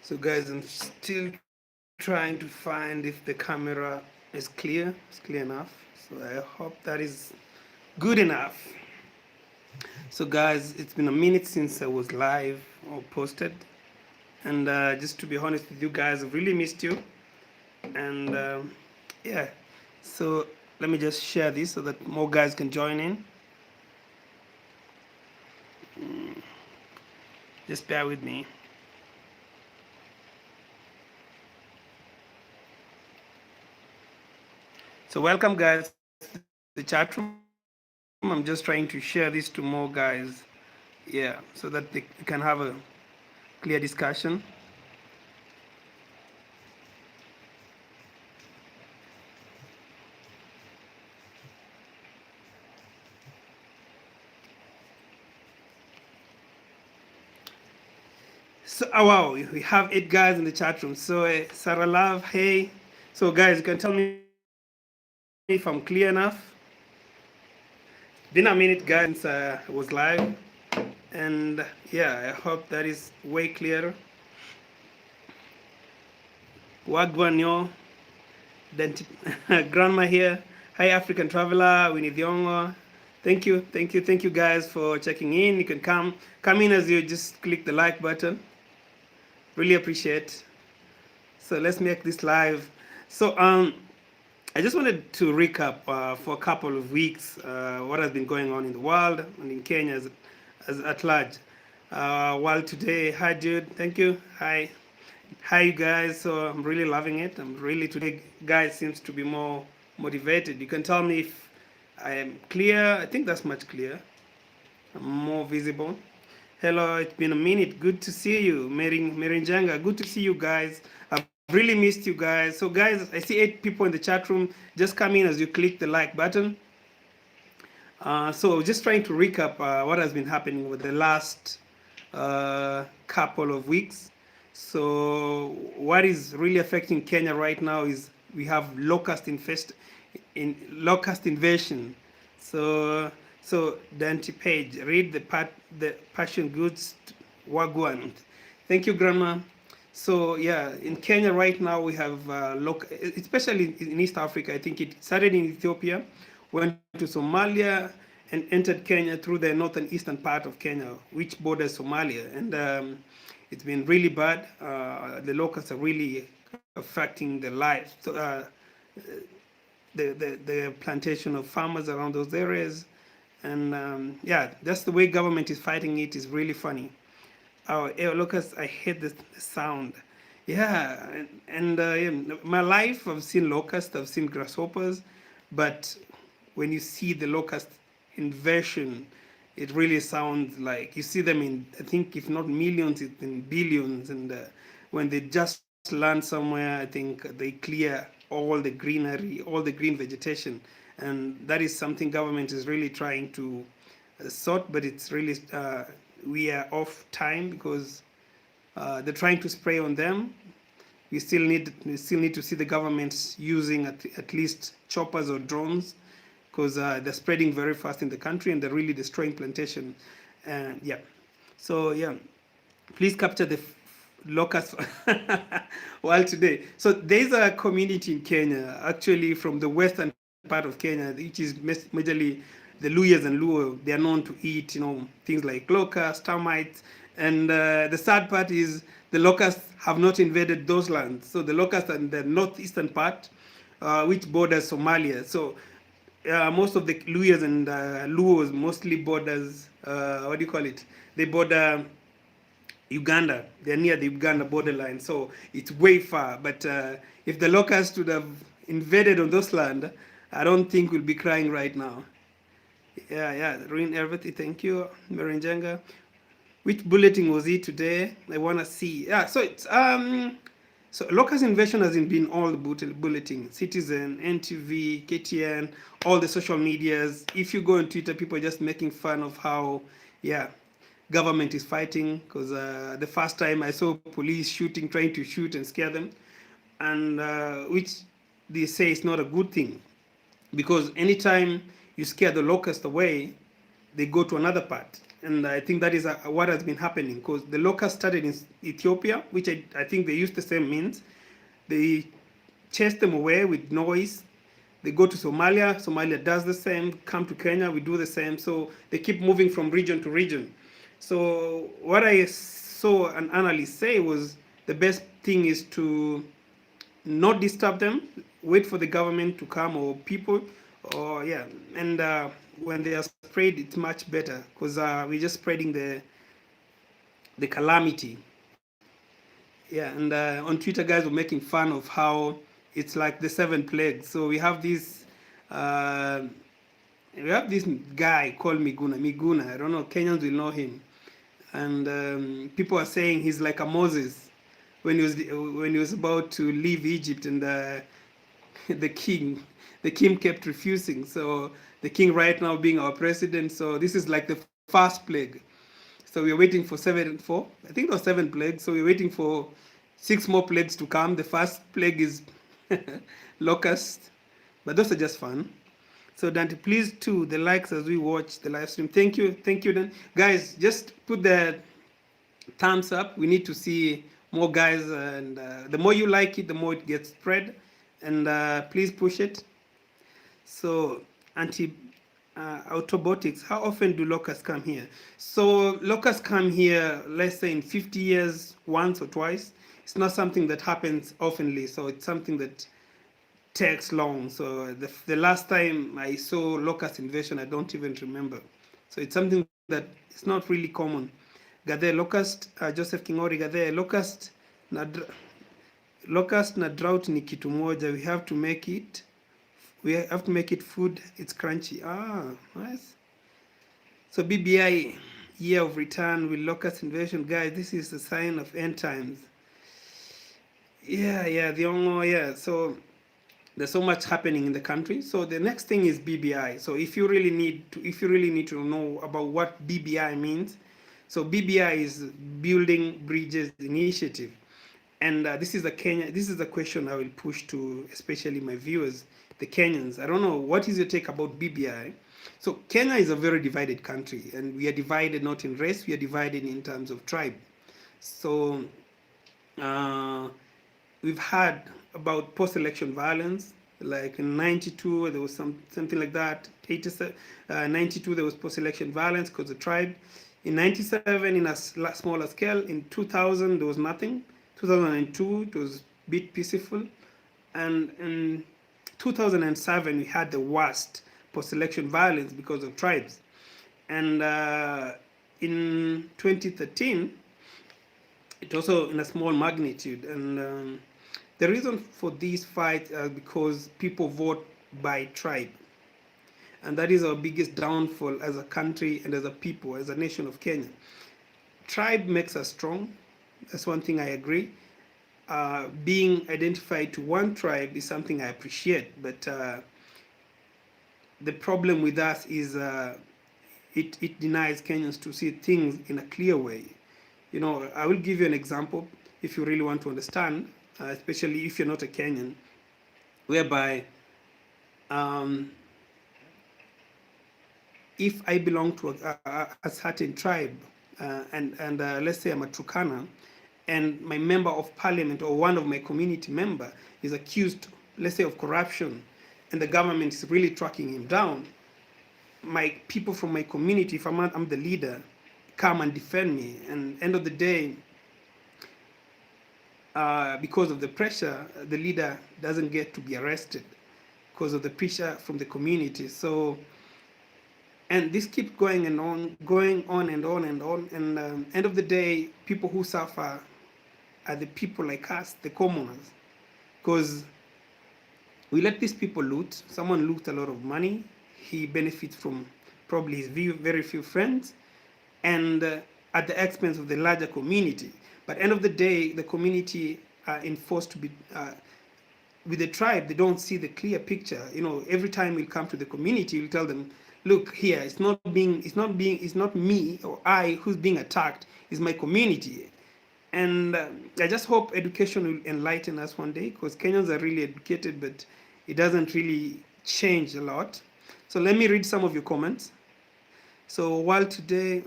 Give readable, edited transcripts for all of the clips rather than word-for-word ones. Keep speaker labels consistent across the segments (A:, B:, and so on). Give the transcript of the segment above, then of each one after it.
A: So guys, I'm still trying to find if the camera is clear. It's clear enough. So I hope that is good enough. So guys, it's been a minute since I was live or posted. And just to be honest with you guys, I've really missed you. And yeah, so let me just share this so that more guys can join in. Just bear with me. So welcome guys to the chat room. I'm just trying to share this to more guys. Yeah, so that they can have a clear discussion. So, oh wow, we have 8 guys in the chat room. So, Sarah Love, hey. So, guys, you can tell me if I'm clear enough. Been a minute, guys, since I was live. And yeah, I hope that is way clearer. Wagwanyo, Grandma here. Hi, African Traveler, Winnie Diongo. Thank you guys for checking in. You can come in as you just click the like button. Really appreciate. So let's make this live. So I just wanted to recap for a couple of weeks what has been going on in the world and in Kenya as at large. While today, hi Jude, thank you. Hi you guys. So I'm really loving it. I'm really today, guys seems to be more motivated. You can tell me if I am clear. I think that's much clearer. I'm more visible. Hello, it's been a minute. Good to see you, Merinjanga. Good to see you guys. I've really missed you guys. So, guys, I see 8 people in the chat room. Just come in as you click the like button. So, just trying to recap what has been happening over the last couple of weeks. So, what is really affecting Kenya right now is we have locust invasion. So Dante Page, read the Passion Goods Wagwan. Thank you, Grandma. So yeah, in Kenya right now we have especially in East Africa. I think it started in Ethiopia, went to Somalia, and entered Kenya through the northern eastern part of Kenya, which borders Somalia. And it's been really bad. The locusts are really affecting the lives. So, the plantation of farmers around those areas. And yeah, that's the way government is fighting it is really funny. Oh, Lucas, I hate the sound. Yeah, yeah, my life, I've seen locusts, I've seen grasshoppers, but when you see the locust invasion, it really sounds like you see them in, I think, if not millions, it's in billions. And when they just land somewhere, I think they clear all the greenery, all the green vegetation. And that is something government is really trying to sort, but it's really, we are off time because they're trying to spray on them. We still need to see the government using at least choppers or drones because they're spreading very fast in the country and they're really destroying plantation. And yeah, so yeah, please capture the locust while today. So there's a community in Kenya, actually from the western part of Kenya, which is majorly the Luyas and Luo. They are known to eat, things like locusts, termites, and the sad part is the locusts have not invaded those lands. So the locusts are in the northeastern part, which borders Somalia. So most of the Luyas and Luos mostly borders, what do you call it? They border Uganda. They're near the Uganda borderline, so it's way far. But if the locusts would have invaded on those land, I don't think we'll be crying right now. Yeah, ruin everything. Thank you, Merenjenga. Which bulletin was it today? I wanna see. Yeah, so it's so locust invasion has been all the bulletin, Citizen, NTV, KTN, all the social medias. If you go on Twitter, people are just making fun of how, yeah, government is fighting because the first time I saw police shooting, trying to shoot and scare them, and which they say is not a good thing because anytime you scare the locust away, they go to another part. And I think that is what has been happening, because the locust started in Ethiopia, which I think they use the same means. They chase them away with noise. They go to Somalia. Somalia does the same. Come to Kenya, we do the same. So they keep moving from region to region. So what I saw an analyst say was the best thing is to not disturb them, wait for the government to come or people, or yeah. And when they are sprayed, it's much better, because we're just spreading the calamity. Yeah, and on Twitter, guys were making fun of how it's like the seven plagues. So uh, we have this guy called Miguna. Miguna, I don't know, Kenyans will know him. And people are saying he's like a Moses when he was about to leave Egypt, and the king the king kept refusing. So the king right now being our president. So this is like the first plague. So we're waiting for I think it was seven plagues. So we're waiting for 6 more plagues to come. The first plague is locust, but those are just fun. So Dante, please too the likes as we watch the live stream. Thank you, Dan. Guys, just put the thumbs up. We need to see more guys, and the more you like it, the more it gets spread. And please push it. So anti autobotics, how often do locusts come here? So locusts come here, let's say in 50 years, once or twice. It's not something that happens oftenly, so it's something that takes long. So the last time I saw locust invasion, I don't even remember. So it's something that it's not really common. Gade locust, Joseph Kingori, Gade locust locust na drought ni kitu moja. We have to make it food. It's crunchy. Nice. So BBI, year of return with locust invasion, guys. This is a sign of end times. Yeah. So there's so much happening in the country. So the next thing is BBI. So if you really need to know about what BBI means, so BBI is Building Bridges Initiative, and this is a question I will push to especially my viewers, the Kenyans. I don't know, what is your take about BBI? So Kenya is a very divided country, and we are divided not in race, we are divided in terms of tribe. So we've had about post-election violence, like in 92 there was something like that. 92 there was post-election violence because of tribe. In 97 in a smaller scale. In 2000 there was nothing. 2002 it was a bit peaceful, and in 2007 we had the worst post-election violence because of tribes. And in 2013 it also in a small magnitude. And the reason for these fights is because people vote by tribe, and that is our biggest downfall as a country and as a people, as a nation of Kenya. Tribe makes us strong. That's one thing I agree. Being identified to one tribe is something I appreciate, but the problem with us is it denies Kenyans to see things in a clear way. You know, I will give you an example if you really want to understand, especially if you're not a Kenyan, whereby if I belong to a certain tribe, and let's say I'm a Turkana, and my member of parliament or one of my community member is accused, let's say, of corruption, and the government is really tracking him down, my people from my community, if I'm the leader, come and defend me. And end of the day, because of the pressure, the leader doesn't get to be arrested because of the pressure from the community. So, and this keeps going on and on and on. And end of the day, people who suffer are the people like us, the commoners, because we let these people loot. Someone loot a lot of money. He benefits from probably his very few friends, and at the expense of the larger community. But end of the day, the community are enforced to be with the tribe. They don't see the clear picture. You know, every time we come to the community, we tell them, look here, it's not me or I who's being attacked. It's my community. And I just hope education will enlighten us one day, because Kenyans are really educated, but it doesn't really change a lot. So let me read some of your comments. So while today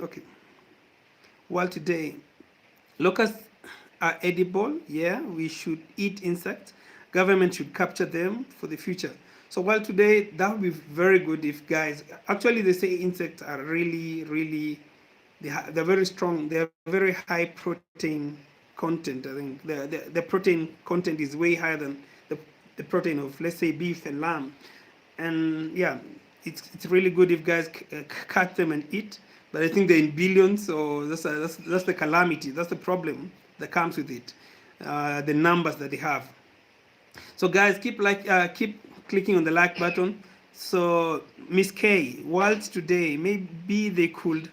A: locusts are edible, yeah, we should eat insects. Government should capture them for the future. So while today that would be very good if guys, actually they say insects are really, really, they're very strong. They're very high protein content. I think the protein content is way higher than the, the protein of, let's say, beef and lamb. And yeah, it's really good if guys cut them and eat. But I think they're in billions, so that's the calamity. That's the problem that comes with it. The numbers that they have. So guys, keep clicking on the like button. So Miss K, whilst today maybe they could,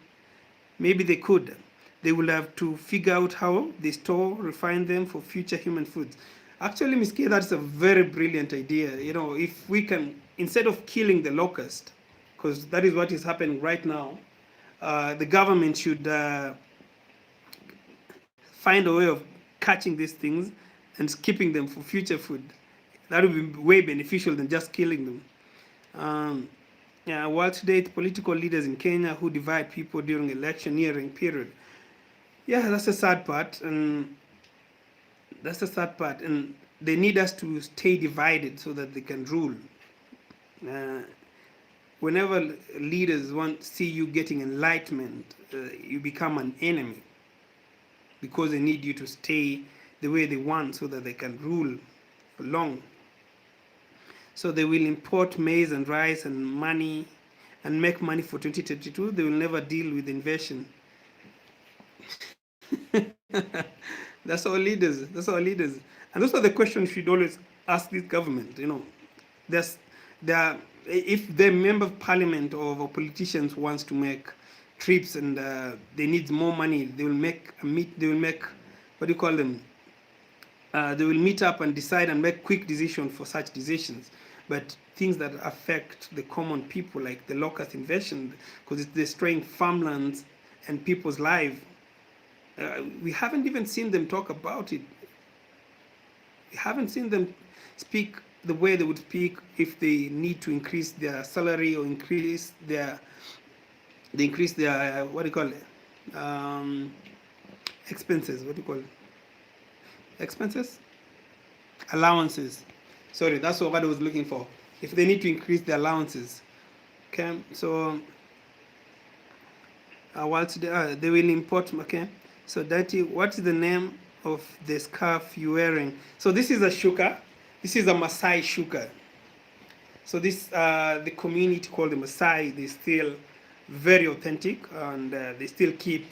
A: they will have to figure out how they store, refine them for future human foods. Actually, Miss K, that's a very brilliant idea. You know, if we can, instead of killing the locust, because that is what is happening right now, the government should find a way of catching these things and keeping them for future food. That would be way beneficial than just killing them. Um, yeah, while today, political leaders in Kenya who divide people during electioneering period. Yeah, that's the sad part, and they need us to stay divided so that they can rule. Uh, Whenever leaders want see you getting enlightenment, you become an enemy because they need you to stay the way they want so that they can rule for long. So they will import maize and rice and money and make money for 2022. They will never deal with invasion. That's our leaders. That's our leaders. And those are the questions you should always ask this government. You know, there's there if the member of parliament or politicians wants to make trips and they need more money, they will make a meet. They will make, what do you call them? They will meet up and decide and make quick decisions for such decisions. But things that affect the common people, like the locust invasion, because it's destroying farmlands and people's lives, we haven't even seen them talk about it. We haven't seen them speak the way they would speak if they need to increase their salary or increase their what do you call it, expenses. What do you call it? Expenses, allowances. Sorry, that's what I was looking for. If they need to increase their allowances, okay. So they will import. Okay, so what is the name of the scarf you're wearing? So this is a shuka. This is a Maasai shuka. So this the community called the Maasai. They still very authentic and they still keep.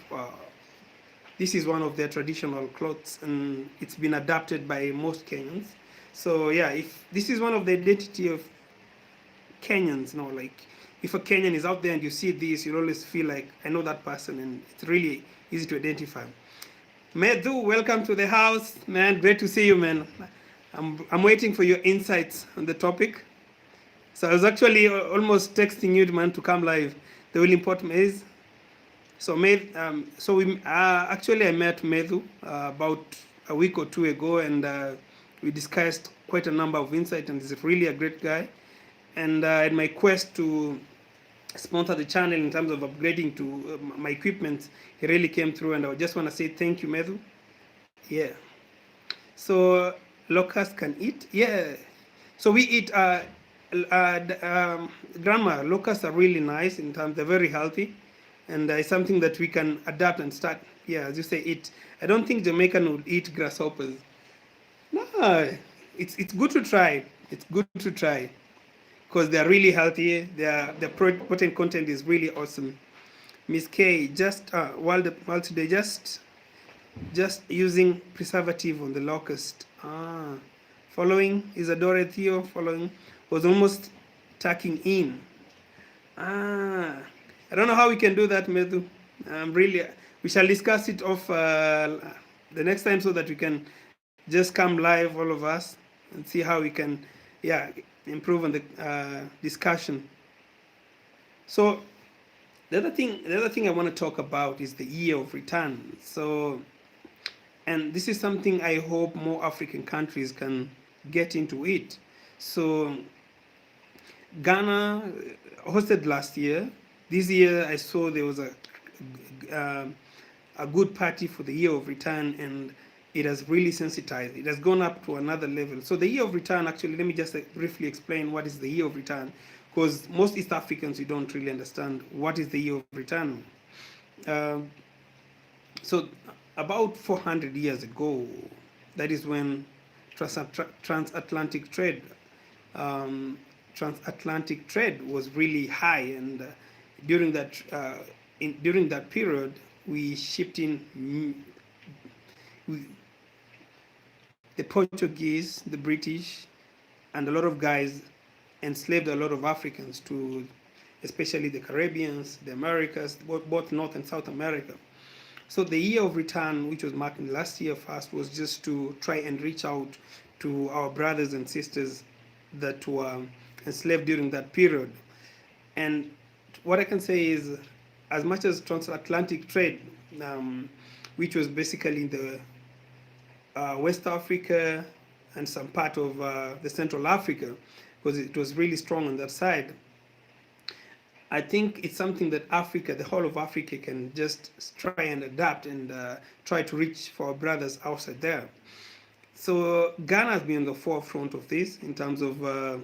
A: This is one of their traditional clothes, and it's been adapted by most Kenyans. So yeah, if this is one of the identity of Kenyans, you know, like if a Kenyan is out there and you see this, you always feel like I know that person, and it's really easy to identify. Medhu, welcome to the house, man. Great to see you, man. I'm waiting for your insights on the topic. So I was actually almost texting you, man, to come live. They will import maize. So actually I met Medhu about a week or two ago, and we discussed quite a number of insights, and he's really a great guy. And in my quest to sponsor the channel in terms of upgrading to my equipment, he really came through, and I just want to say thank you, Medhu. Yeah. So locust can eat? Yeah. So we eat, grandma, locusts are really nice in terms, they're very healthy, and it's something that we can adapt and start, yeah, as you say, eat. I don't think Jamaican would eat grasshoppers. No, it's good to try. It's good to try because they're really healthy. The protein content is really awesome. Miss K, just while today, just using preservative on the locust. Following Isadora Theo, following was almost tucking in. I don't know how we can do that, Medhu. Really, we shall discuss it off the next time so that we can just come live, all of us, and see how we can, yeah, improve on the discussion. So the other thing I want to talk about is the year of return. So, and this is something I hope more African countries can get into it. So Ghana hosted last year This year I saw there was um, a good party for the year of return, and it has really sensitized. It has gone up to another level. So the year of return, actually, let me just briefly explain what is the year of return, because most East Africans, you don't really understand what is the year of return. Um, so about 400 years ago, that is when transatlantic trade um, transatlantic trade was really high, and during that during that period, we shipped in the Portuguese, the British, and a lot of guys enslaved a lot of Africans to, especially the Caribbeans, the Americas, both North and South America. So the year of return, which was marking last year first, was just to try and reach out to our brothers and sisters that were enslaved during that period. And what I can say is, as much as transatlantic trade, which was basically in the West Africa and some part of the Central Africa, because it was really strong on that side. I think it's something that Africa, the whole of Africa, can just try and adapt and try to reach for our brothers outside there. So Ghana has been on the forefront of this in terms of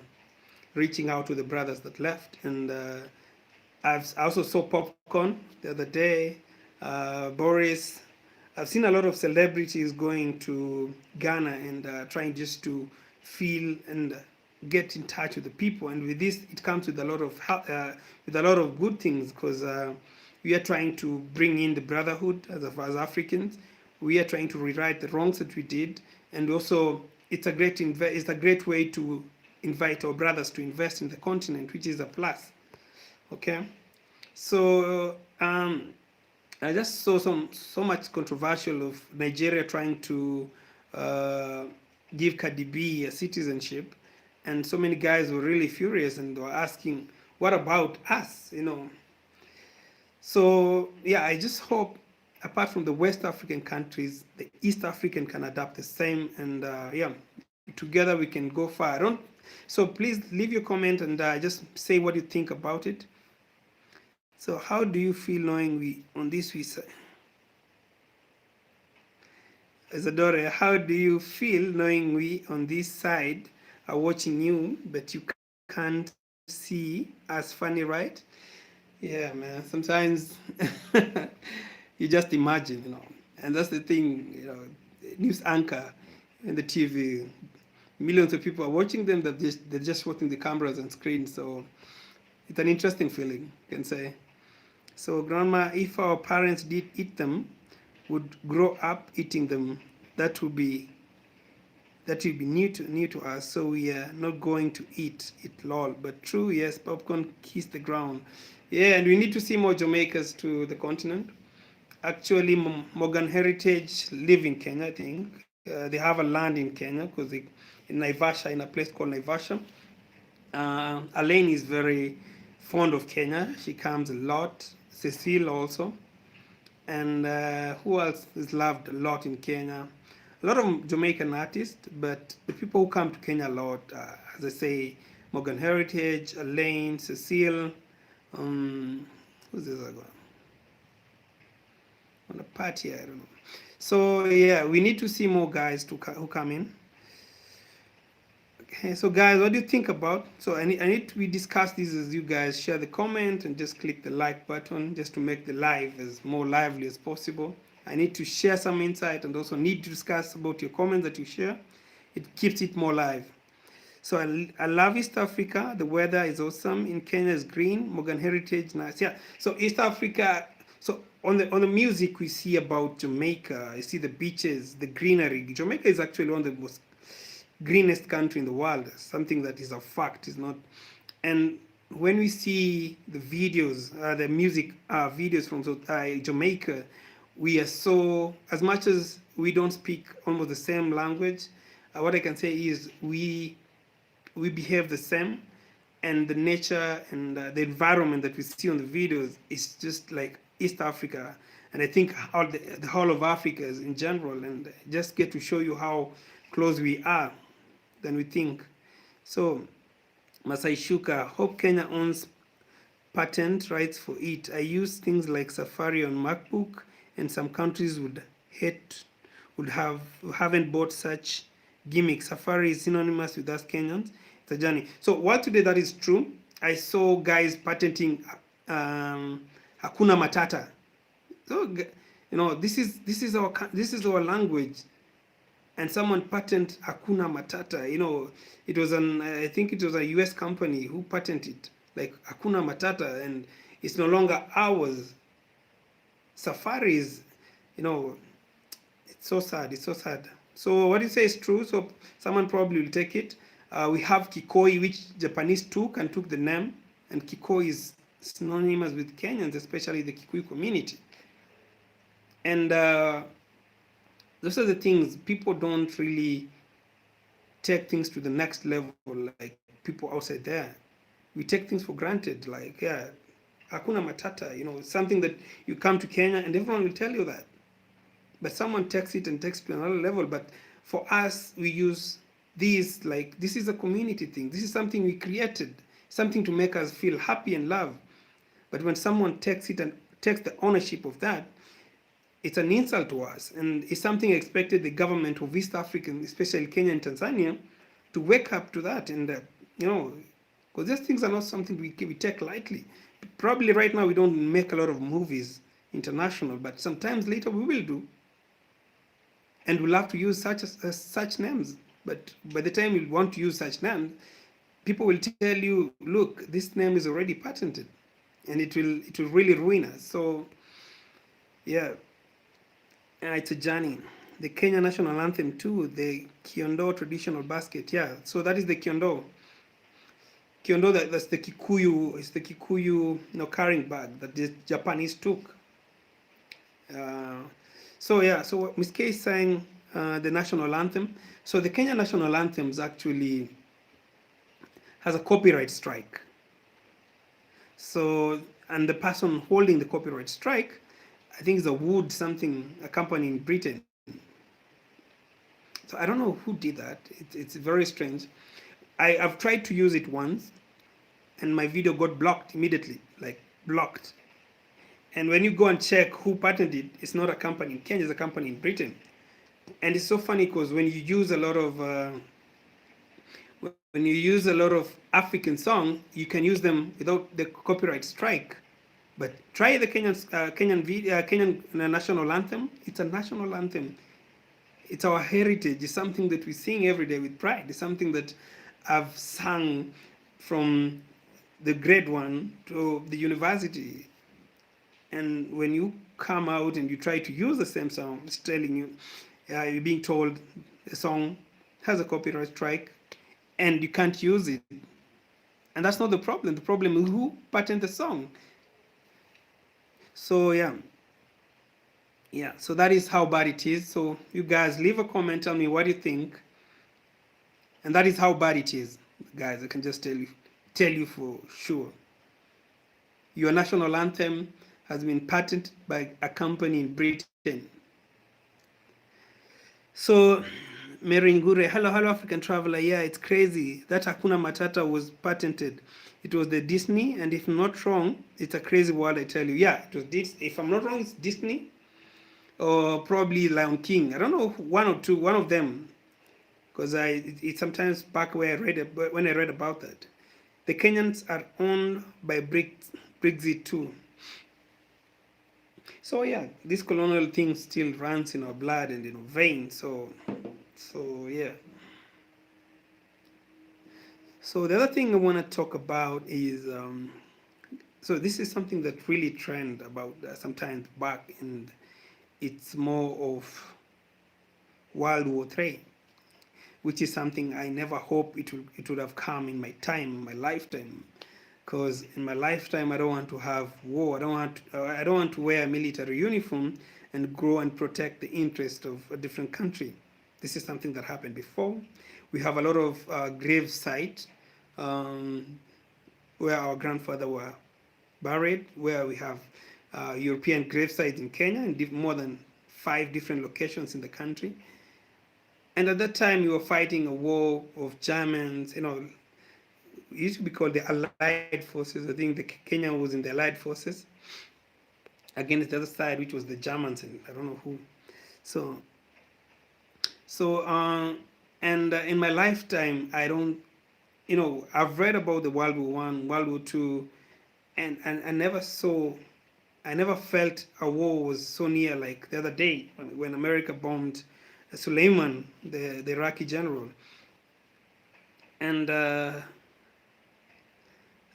A: reaching out to the brothers that left. And I also saw Popcorn the other day, Boris. I've seen a lot of celebrities going to Ghana and trying just to feel and get in touch with the people. And with this, it comes with a lot of good things, because we are trying to bring in the brotherhood as Africans. We are trying to rewrite the wrongs that we did, and also it's a great way to invite our brothers to invest in the continent, which is a plus. Okay, so I just saw so much controversial of Nigeria trying to uh, give Cardi B a citizenship, and so many guys were really furious and were asking, "What about us?" So yeah, I just hope, apart from the West African countries, the East African can adapt the same, and yeah, together we can go far. I don't. So please leave your comment and just say what you think about it. So how do you feel knowing we on this we Isadora, how do you feel knowing we on this side are watching you, but you can't see us funny, right? Yeah, man. Sometimes you just imagine. And that's the thing, news anchor and the TV. Millions of people are watching them, they're just watching the cameras and screens. So it's an interesting feeling, you can say. So, Grandma, if our parents did eat them, would grow up eating them, that would be new to us. So we are not going to eat it, lol. But true, yes, popcorn kiss the ground. Yeah, and we need to see more Jamaicans to the continent. Actually, Morgan Heritage live in Kenya, I think. They have a land in Kenya, because in Naivasha, in a place called Naivasha. Elaine is very fond of Kenya. She comes a lot. Cecile also. And who else is loved a lot in Kenya? A lot of Jamaican artists, but the people who come to Kenya a lot, as I say, Morgan Heritage, Elaine, Cecile, who's this other one? On the party, I don't know. So yeah, we need to see more guys who come in. Okay, so guys, what do you think about? So we discuss this as you guys share the comment and just click the like button just to make the live as more lively as possible. I need to share some insight and also need to discuss about your comments that you share. It keeps it more live. So I love East Africa. The weather is awesome. In Kenya is green. Morgan Heritage, nice. Yeah. So East Africa. So on the music we see about Jamaica. You see the beaches, the greenery. Jamaica is actually one of the most greenest country in the world. Something that is a fact. Is not. And when we see the videos, the music videos from Jamaica, we are so, as much as we don't speak almost the same language, what I can say is we behave the same, and the nature and the environment that we see on the videos is just like East Africa, and I think the whole of Africa is in general, and just get to show you how close we are than we think. So Masai Shuka, hope Kenya owns patent rights for it. I use things like Safari on MacBook, and some countries haven't bought such gimmicks. Safari is synonymous with us Kenyans. It's a journey. So what today that is true. I saw guys patenting Hakuna Matata. So this is our language, and someone patent Hakuna Matata. It was I think it was a US company who patented like Hakuna Matata, and it's no longer ours. Safaris, you know, it's so sad. It's so sad. So what you say is true. So someone probably will take it. We have Kikoi, which Japanese took the name, and Kikoi is synonymous with Kenyans, especially the Kikuyu community. And those are the things. People don't really take things to the next level like people outside there. We take things for granted. Like, yeah, Hakuna Matata, something that you come to Kenya and everyone will tell you that. But someone takes it and takes it to another level. But for us, we use this like this is a community thing. This is something we created, something to make us feel happy and love. But when someone takes it and takes the ownership of that, it's an insult to us, and it's something I expected the government of East Africa, especially Kenya and Tanzania, to wake up to that. And because these things are not something we take lightly. Probably right now we don't make a lot of movies international, but sometimes later we will do, and we'll have to use such names. But by the time you want to use such names, people will tell you, look, this name is already patented, and it will really ruin us. So yeah, it's a journey. The Kenya national anthem too, the Kiondo traditional basket. Yeah, so that is the Kiondo. Kiondo, that's the Kikuyu. It's the Kikuyu carrying bag that the Japanese took. So yeah, so Ms. K is saying the national anthem. So the Kenya national anthem actually has a copyright strike. So, and the person holding the copyright strike, I think it's a company in Britain. So I don't know who did that. It's very strange. I've tried to use it once, and my video got blocked immediately, like blocked. And when you go and check who patented it, it's not a company in Kenya, it's a company in Britain. And it's so funny because when you use a lot of African songs, you can use them without the copyright strike. But try the Kenyan national anthem. It's a national anthem. It's our heritage. It's something that we sing every day with pride. It's something that I've sung from the grade 1 to the university. And when you come out and you try to use the same song, it's telling you, you're being told the song has a copyright strike and you can't use it. And that's not the problem. The problem is who patented the song. So yeah, so that is how bad it is. So you guys leave a comment, tell me what you think. And that is how bad it is, guys. I can just tell you for sure. Your national anthem has been patented by a company in Britain. So Mary Ngure, hello African traveler. Yeah, it's crazy that Hakuna Matata was patented. It was the Disney, and if I'm not wrong, it's a crazy word, I tell you. Yeah, it was if I'm not wrong, it's Disney or probably Lion King. I don't know, one of them, because it sometimes back when I read about that. The Kenyans are owned by Brexit too. So yeah, this colonial thing still runs in our blood and in our veins. So yeah. So the other thing I want to talk about is, so this is something that really trend about sometimes back, and it's more of World War III, which is something I never hope it would have come in my lifetime. Because in my lifetime, I don't want to have war. I don't want to wear a military uniform and grow and protect the interest of a different country. This is something that happened before. We have a lot of grave sites where our grandfather were buried, where we have European grave sites in Kenya in more than 5 different locations in the country. And at that time, we were fighting a war of Germans, it used to be called the Allied Forces. I think the Kenya was in the Allied Forces against the other side, which was the Germans and I don't know who. So so in my lifetime, I don't, I've read about the World War One, World War Two, and I never saw, I never felt a war was so near like the other day when America bombed Suleiman, the Iraqi general. And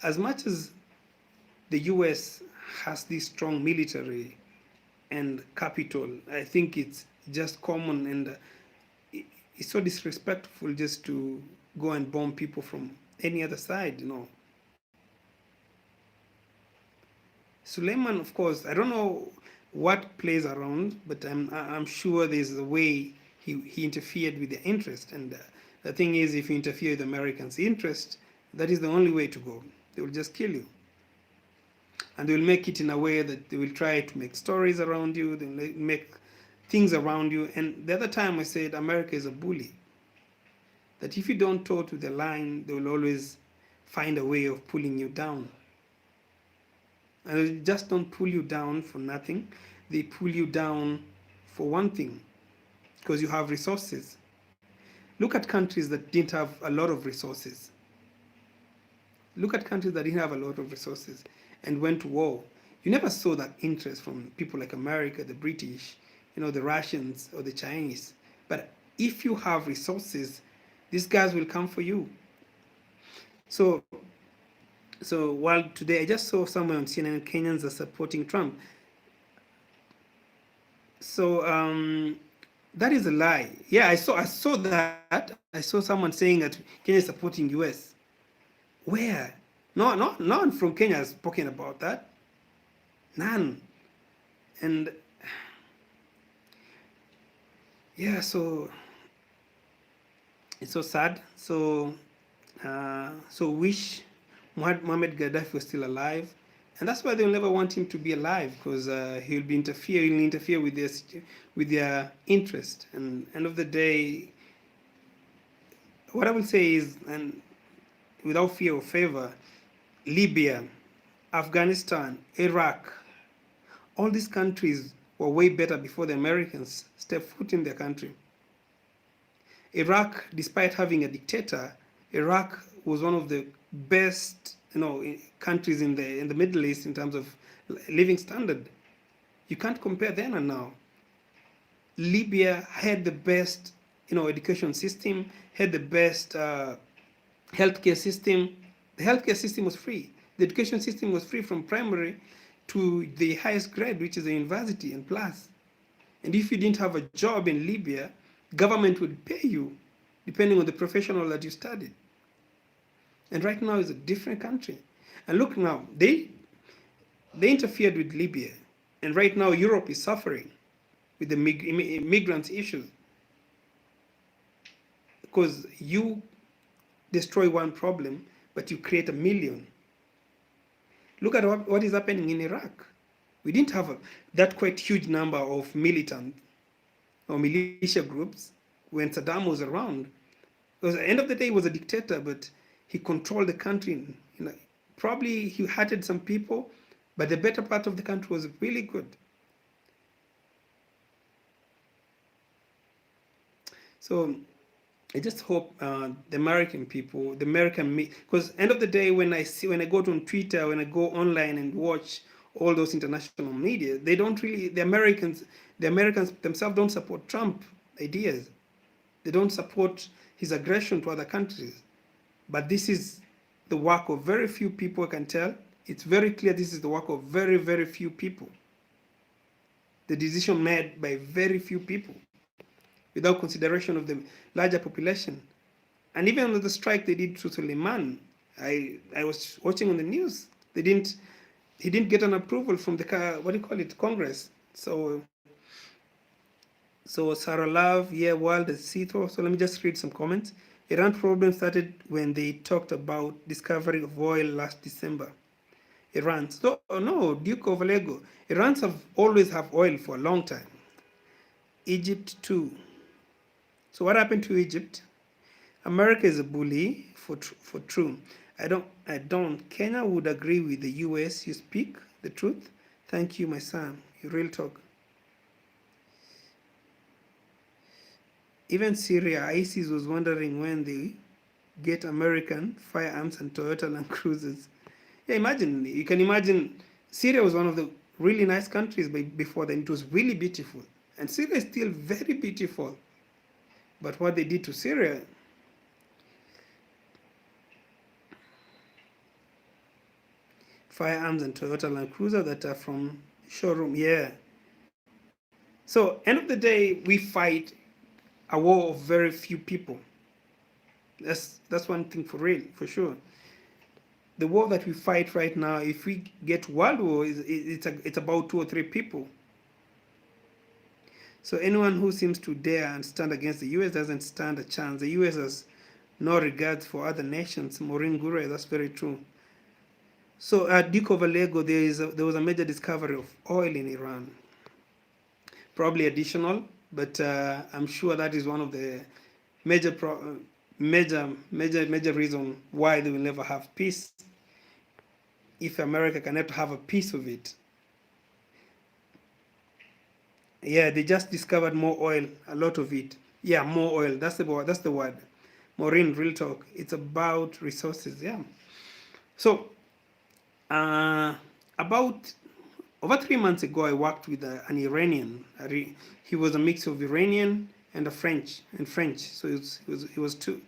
A: as much as the US has this strong military and capital, I think it's just common, and it's so disrespectful just to go and bomb people from any other side. Suleiman, of course, I don't know what plays around, but I'm sure there's a way he interfered with their interest. And the thing is, if you interfere with Americans' interest, that is the only way to go. They will just kill you. And they will make it in a way that they will try to make stories around you, they will make things around you. And the other time I said America is a bully. That if you don't toe to the line, they will always find a way of pulling you down. And they just don't pull you down for nothing. They pull you down for one thing, because you have resources. Look at countries that didn't have a lot of resources. Look at countries that didn't have a lot of resources and went to war. You never saw that interest from people like America, the British, the Russians or the Chinese. But if you have resources, these guys will come for you. So while today I just saw somewhere on CNN Kenyans are supporting Trump. So that is a lie. Yeah, I saw that. I saw someone saying that Kenya is supporting US. Where? No one from Kenya has spoken about that. None. And yeah, so it's so sad. So wish Muhammad Gaddafi was still alive, and that's why they'll never want him to be alive, because he'll interfere with their interest. And end of the day, what I will say is, and without fear or favor, Libya, Afghanistan, Iraq, all these countries were way better before the Americans stepped foot in their country. Iraq, despite having a dictator, Iraq was one of the best, countries in the Middle East in terms of living standard. You can't compare then and now. Libya had the best, education system, had the best healthcare system. The healthcare system was free. The education system was free from primary to the highest grade, which is the university and plus. And if you didn't have a job in Libya, government would pay you depending on the professional that you studied. And right now it's a different country. And look now, they interfered with Libya. And right now Europe is suffering with the migrant issues. Because you destroy one problem, but you create a million. Look at what is happening in Iraq. We didn't have that quite huge number of militant or militia groups when Saddam was around. Because at the end of the day, he was a dictator, but he controlled the country. Probably he hurted some people, but the better part of the country was really good. So I just hope the American people, because end of the day, when I go on Twitter, when I go online and watch all those international media, they don't really, the Americans themselves don't support Trump ideas. They don't support his aggression to other countries. But this is the work of very few people, I can tell. It's very clear this is the work of very, very few people. The decision made by very few people without consideration of the larger population. And even on the strike they did to Suleiman, I was watching on the news. He didn't get an approval from the Congress. So Sarah Love, world is see-through. So let me just read some comments. Iran problem started when they talked about discovery of oil last December. Iran. So no, Duke of Lego. Irans have always have oil for a long time. Egypt too. So what happened to Egypt? America is a bully for true. I don't. Kenya would agree with the US. You speak the truth. Thank you, my son. You real talk. Even Syria, ISIS was wondering when they get American firearms and Toyota Land Cruisers. Yeah, imagine. You can imagine Syria was one of the really nice countries before then. It was really beautiful. And Syria is still very beautiful. But what they did to Syria, firearms and Toyota Land Cruiser that are from showroom, yeah. So, end of the day, we fight a war of very few people. That's one thing for real, for sure. The war that we fight right now, if we get world war, it's about 2 or 3 people. So anyone who seems to dare and stand against the US doesn't stand a chance. The US has no regard for other nations. Maureen Gure, that's very true. So at Duke of Alego, there was a major discovery of oil in Iran. Probably additional, but I'm sure that is one of the major reason why they will never have peace. If America cannot have a piece of it. Yeah, they just discovered more oil, a lot of it. Yeah, more oil. That's the word. That's the word. Maureen, real talk. It's about resources. Yeah. So, uh, about over 3 months ago, I worked with an Iranian. He was a mix of Iranian and a French. So he was two.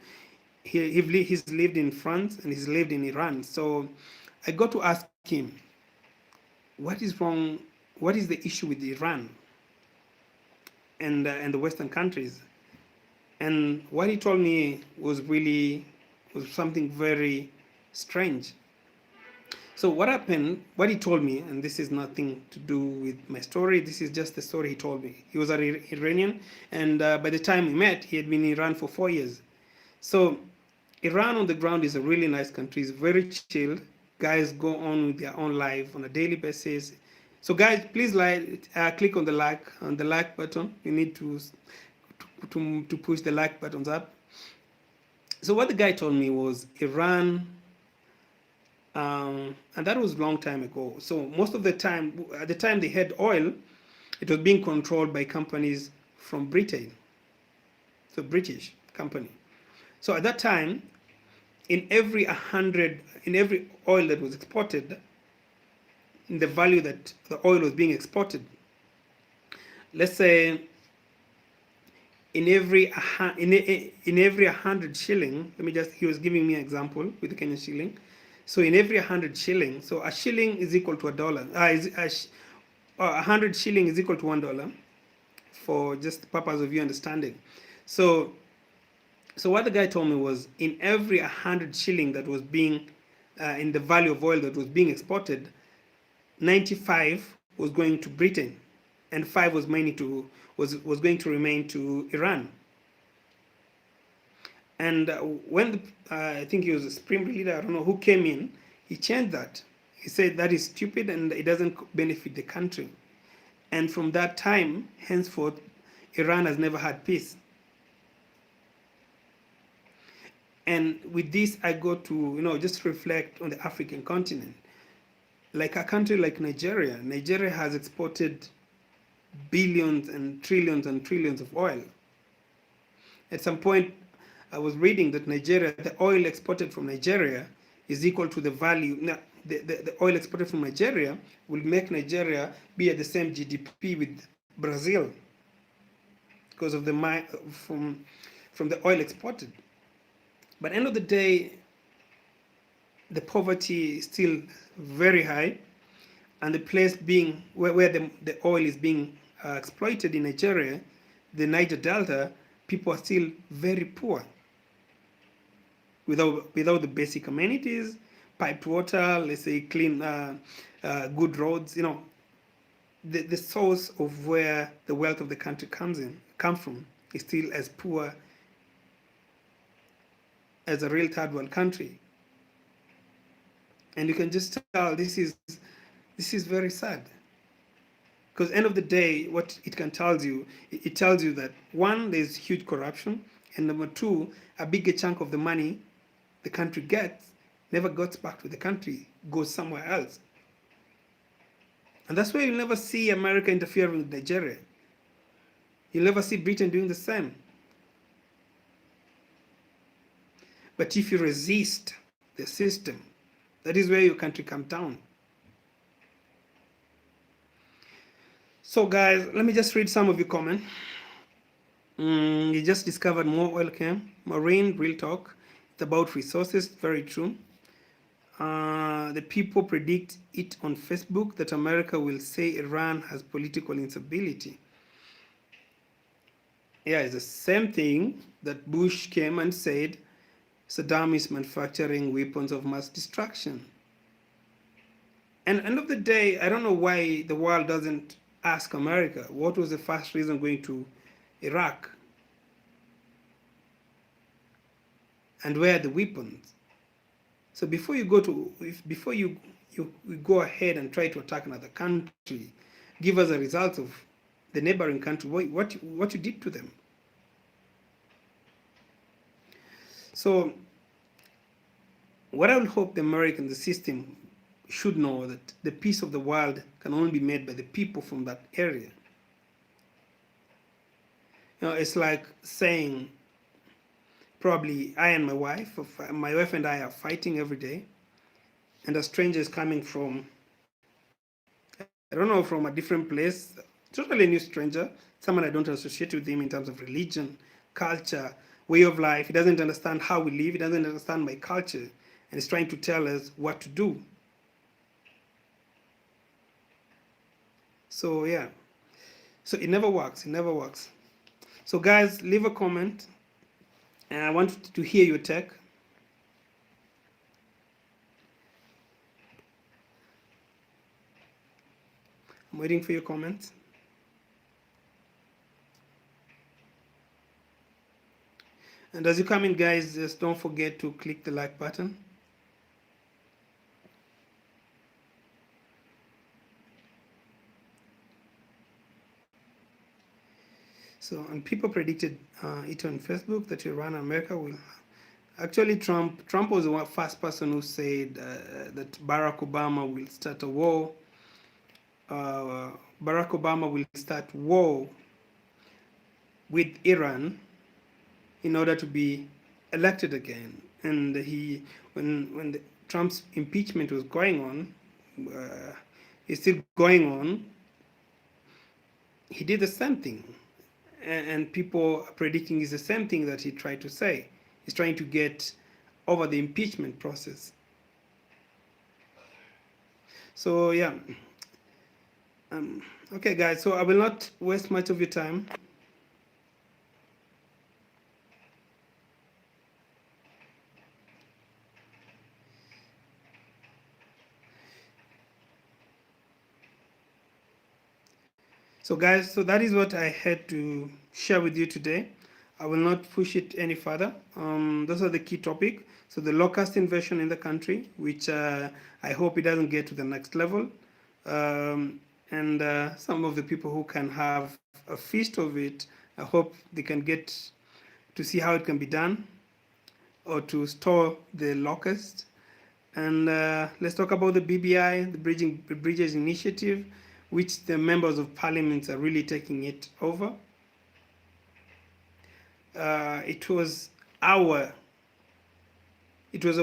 A: He's lived in France and he's lived in Iran. So I got to ask him, what is wrong? What is the issue with Iran and the Western countries? And what he told me was something very strange. So what happened, what he told me, and this is nothing to do with my story, this is just the story he told me. He was an Iranian, and by the time we met, he had been in Iran for 4 years. So Iran on the ground is a really nice country. It's very chilled. Guys go on with their own life on a daily basis. So guys, please click on the like button. You need to push the like buttons up. So what the guy told me was Iran, and that was a long time ago. So most of the time, at the time they had oil, it was being controlled by companies from Britain, so British company. So at that time, in every oil that was exported, in the value that the oil was being exported, let's say in every 100 shilling, he was giving me an example with the Kenyan shilling. So in every 100 shilling, so a shilling is equal to $1. 100 shilling is equal to $1, for just the purpose of you understanding. So what the guy told me was, in every 100 shilling that was being, in the value of oil that was being exported, 95 was going to Britain, and 5 was going to remain to Iran. And when I think he was a supreme leader, I don't know who came in, he changed that. He said that is stupid and it doesn't benefit the country. And from that time, henceforth, Iran has never had peace. And with this, I go to, just reflect on the African continent. Like a country like Nigeria has exported billions and trillions of oil. At some point, I was reading that the oil exported from Nigeria is equal to the value. Now, the oil exported from Nigeria will make Nigeria be at the same GDP with Brazil because of from the oil exported. But end of the day, the poverty is still very high, and the place being where the oil is being exploited in Nigeria, the Niger Delta, people are still very poor. Without the basic amenities, piped water, let's say clean, good roads, the source of where the wealth of the country comes from is still as poor as a real third world country. And you can just tell this is very sad. Because end of the day, what it can tell you, it tells you that one, there's huge corruption, and number two, a bigger chunk of the money the country gets never gets back to the country, goes somewhere else. And that's why you'll never see America interfering with Nigeria. You'll never see Britain doing the same. But if you resist the system, that is where your country comes down. So guys, let me just read some of your comments. You just discovered more oil came. Marine, real talk. It's about resources, very true. The people predict it on Facebook that America will say Iran has political instability. Yeah, it's the same thing that Bush came and said Saddam is manufacturing weapons of mass destruction. And end of the day, I don't know why the world doesn't ask America what was the first reason going to Iraq, and where are the weapons. So before you go to, before you go ahead and try to attack another country, give us a result of the neighboring country, what you did to them. So what I would hope the American, the system, should know that the peace of the world can only be made by the people from that area. You know, it's like saying, probably I and my wife and I are fighting every day, and a stranger is coming from, I don't know, from a different place, totally new stranger, someone I don't associate with him in terms of religion, culture, way of life. He doesn't understand how we live, he doesn't understand my culture, and he's trying to tell us what to do. So yeah, so it never works, it never works. So guys, leave a comment, and I want to hear your take. I'm waiting for your comments. And as you come in, guys, just don't forget to click the like button. So, and people predicted it on Facebook that Iran and America will. Actually, Trump was the first person who said that Barack Obama will start a war. Barack Obama will start war with Iran in order to be elected again. And he, when Trump's impeachment was going on, is still going on, he did the same thing. And people are predicting is the same thing that he tried to say. He's trying to get over the impeachment process. So yeah. Okay, guys, so I will not waste much of your time. So guys, so that is what I had to share with you today. I will not push it any further. Those are the key topic. So the Locust invasion in the country, which I hope it doesn't get to the next level. And some of the people who can have a feast of it, I hope they can get to see how it can be done, or to store the Locust. And let's talk about the BBI, the Bridges Initiative, which the members of parliament are really taking it over. It was a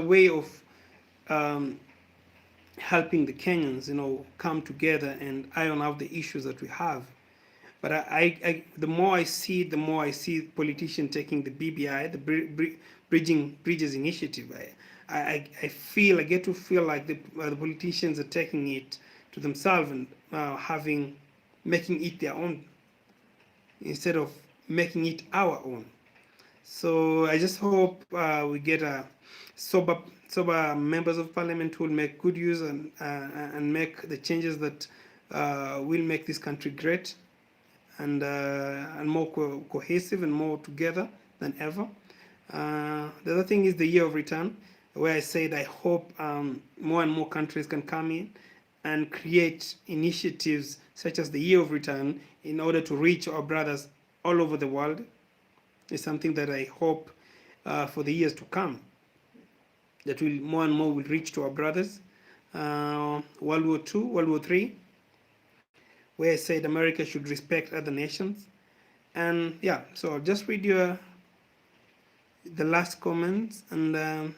A: way of helping the Kenyans, come together and iron out the issues that we have. But the more I see politicians taking the BBI, the Bridges Initiative. I get to feel like the politicians are taking it to themselves and making it their own instead of making it our own. So I just hope we get a sober members of parliament who will make good use and make the changes that will make this country great and more cohesive and more together than ever. The other thing is the year of return, where I said I hope more and more countries can come in and create initiatives such as the year of return in order to reach our brothers all over the world. It's something that I hope for the years to come. that will more and more will reach to our brothers. World War II, World War III, where I said America should respect other nations. And yeah, so I'll just read you the last comments. And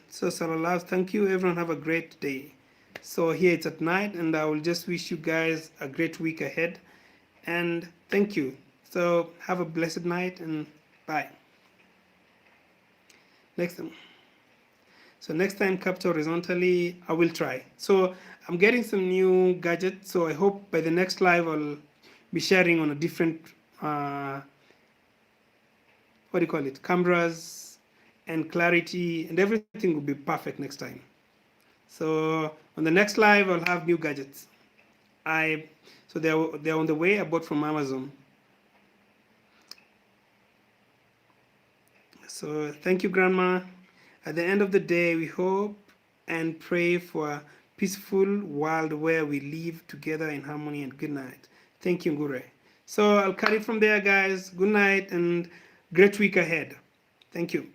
A: so Salallah, thank you. Everyone have a great day. So here it's at night, and I will just wish you guys a great week ahead. And thank you. So have a blessed night, and bye. Next time. So next time, capture horizontally, I will try. So I'm getting some new gadgets. So I hope by the next live, I'll be sharing on a different, what do you call it, cameras and clarity, and everything will be perfect next time. So on the next live, I'll have new gadgets. I so they're on the way. I bought from Amazon. So thank you, Grandma. At the end of the day, we hope and pray for a peaceful world where we live together in harmony, and good night. Thank you, Ngure. So I'll cut it from there, guys. Good night and great week ahead. Thank you.